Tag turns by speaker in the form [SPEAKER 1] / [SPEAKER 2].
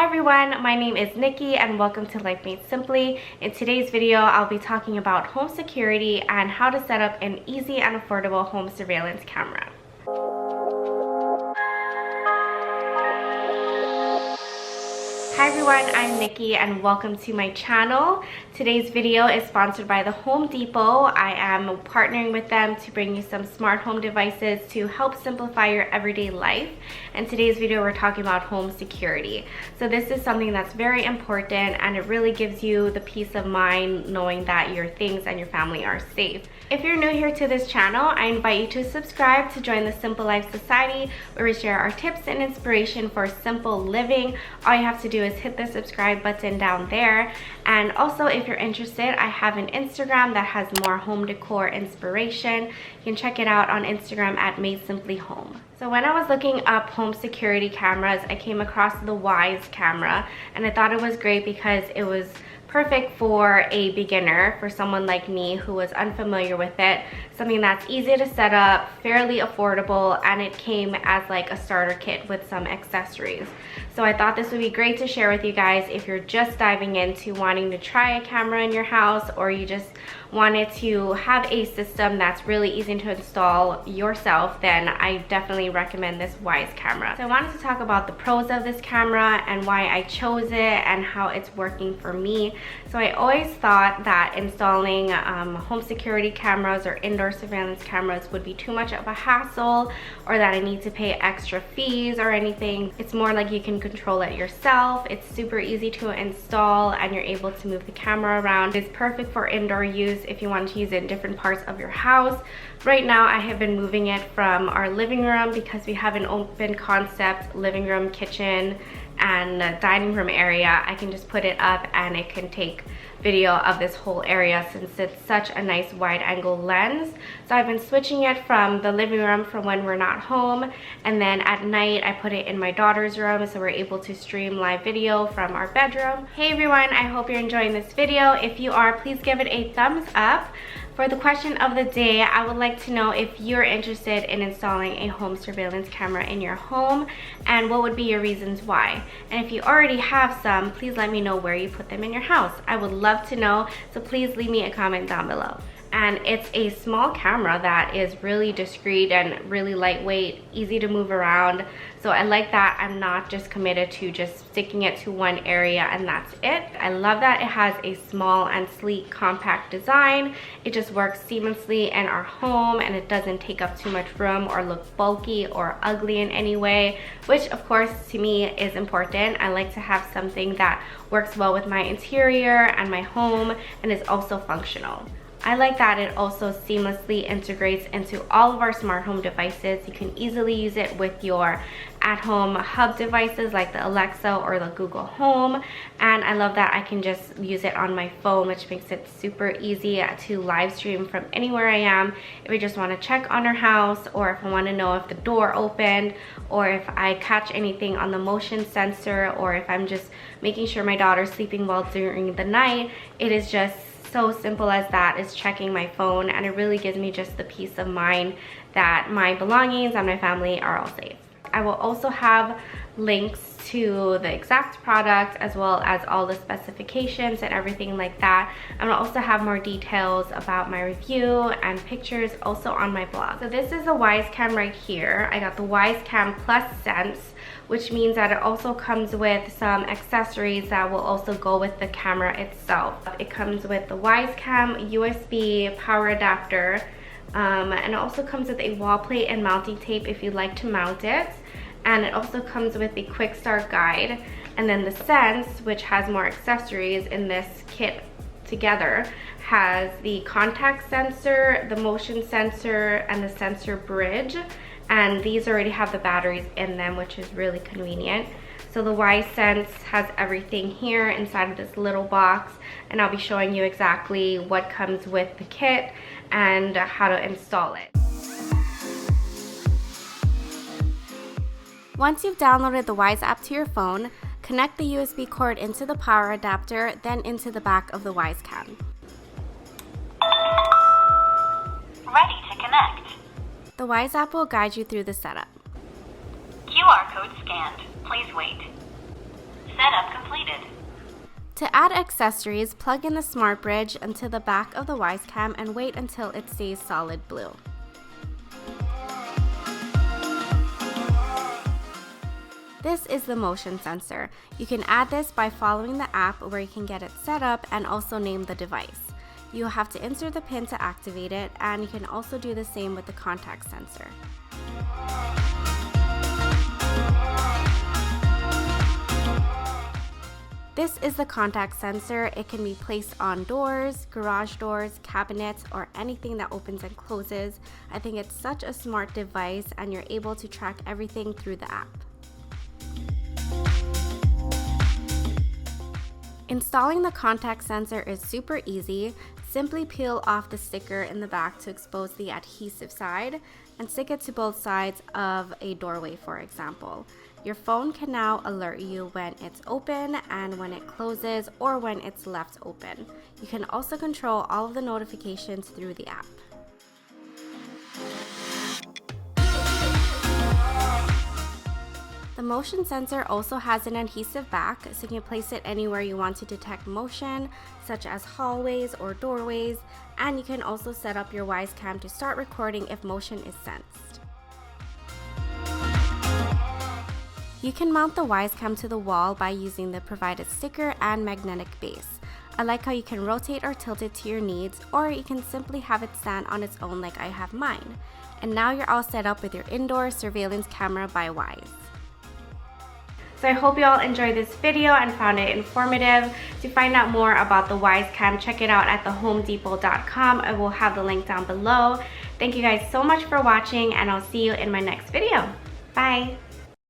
[SPEAKER 1] Hi everyone, my name is Nikki and welcome to Life Made Simply. In today's video, I'll be talking about home security and how to set up an easy and affordable home surveillance camera. Hi everyone, I'm Nikki and welcome to my channel. Today's video is sponsored by the Home Depot. I am partnering with them to bring you some smart home devices to help simplify your everyday life. And today's video we're talking about home security. So this is something that's very important and it really gives you the peace of mind knowing that your things and your family are safe. If you're new here to this channel, I invite you to subscribe to join the Simple Life Society where we share our tips and inspiration for simple living. All you have to do is hit the subscribe button down there. And also, if you're interested, I have an Instagram that has more home decor inspiration. You can check it out on Instagram at Made Simply Home. So when I was looking up home security cameras, I came across the Wyze camera and I thought it was great because it was perfect for a beginner, for someone like me who was unfamiliar with it. Something that's easy to set up, fairly affordable, and it came as like a starter kit with some accessories. So I thought this would be great to share with you guys if you're just diving into wanting to try a camera in your house, or you just wanted to have a system that's really easy to install yourself, then I definitely recommend this Wyze camera. So I wanted to talk about the pros of this camera and why I chose it and how it's working for me. So I always thought that installing home security cameras or indoor surveillance cameras would be too much of a hassle, or that I need to pay extra fees or anything. It's more like you can control it yourself. It's super easy to install and you're able to move the camera around. It's perfect for indoor use if you want to use it in different parts of your house. Right now I have been moving it from our living room because we have an open concept living room, kitchen, and dining room area. I can just put it up and it can take video of this whole area since it's such a nice wide angle lens. So I've been switching it from the living room for when we're not home, and then at night I put it in my daughter's room so we're able to stream live video from our bedroom. Hey everyone, I hope you're enjoying this video. If you are, please give it a thumbs up. For the question of the day, I would like to know if you're interested in installing a home surveillance camera in your home and what would be your reasons why. And if you already have some, please let me know where you put them in your house. I would love to know, so please leave me a comment down below. And it's a small camera that is really discreet and really lightweight, easy to move around. So I like that I'm not just committed to just sticking it to one area and that's it. I love that it has a small and sleek compact design. It just works seamlessly in our home and it doesn't take up too much room or look bulky or ugly in any way, which of course to me is important. I like to have something that works well with my interior and my home and is also functional. I like that it also seamlessly integrates into all of our smart home devices. You can easily use it with your at-home hub devices like the Alexa or the Google Home. And I love that I can just use it on my phone, which makes it super easy to live stream from anywhere I am. If I just want to check on our house, or if I want to know if the door opened, or if I catch anything on the motion sensor, or if I'm just making sure my daughter's sleeping well during the night, it is just so simple as that, is checking my phone, and it really gives me just the peace of mind that my belongings and my family are all safe. I will also have links to the exact product as well as all the specifications and everything like that. I'm gonna also have more details about my review and pictures also on my blog. So this is a Wyze Cam right here. I got the Wyze Cam Sense, which means that it also comes with some accessories that will also go with the camera itself. It comes with the Wyze Cam USB power adapter, and it also comes with a wall plate and mounting tape if you'd like to mount it. And it also comes with a quick start guide. And then the Sense, which has more accessories in this kit together, has the contact sensor, the motion sensor, and the sensor bridge. And these already have the batteries in them, which is really convenient. So the Wyze Sense has everything here inside of this little box, and I'll be showing you exactly what comes with the kit and how to install it. Once you've downloaded the Wyze app to your phone, connect the USB cord into the power adapter, then into the back of the Wyze Cam.
[SPEAKER 2] Ready to connect.
[SPEAKER 1] The Wyze app will guide you through the setup.
[SPEAKER 2] QR code scanned. Please wait. Setup activated.
[SPEAKER 1] To add accessories, plug in the smart bridge into the back of the Wyze Cam and wait until it stays solid blue. This is the motion sensor. You can add this by following the app where you can get it set up and also name the device. You'll have to insert the pin to activate it, and you can also do the same with the contact sensor. This is the contact sensor. It can be placed on doors, garage doors, cabinets, or anything that opens and closes. I think it's such a smart device, and you're able to track everything through the app. Installing the contact sensor is super easy. Simply peel off the sticker in the back to expose the adhesive side and stick it to both sides of a doorway, for example. Your phone can now alert you when it's open and when it closes or when it's left open. You can also control all of the notifications through the app. The motion sensor also has an adhesive back, so you can place it anywhere you want to detect motion, such as hallways or doorways, and you can also set up your Wyze Cam to start recording if motion is sensed. You can mount the Wyze Cam to the wall by using the provided sticker and magnetic base. I like how you can rotate or tilt it to your needs, or you can simply have it stand on its own like I have mine. And now you're all set up with your indoor surveillance camera by Wyze. So I hope you all enjoyed this video and found it informative. To find out more about the Wyze Cam, check it out at thehomedepot.com. I will have the link down below. Thank you guys so much for watching, and I'll see you in my next video. Bye.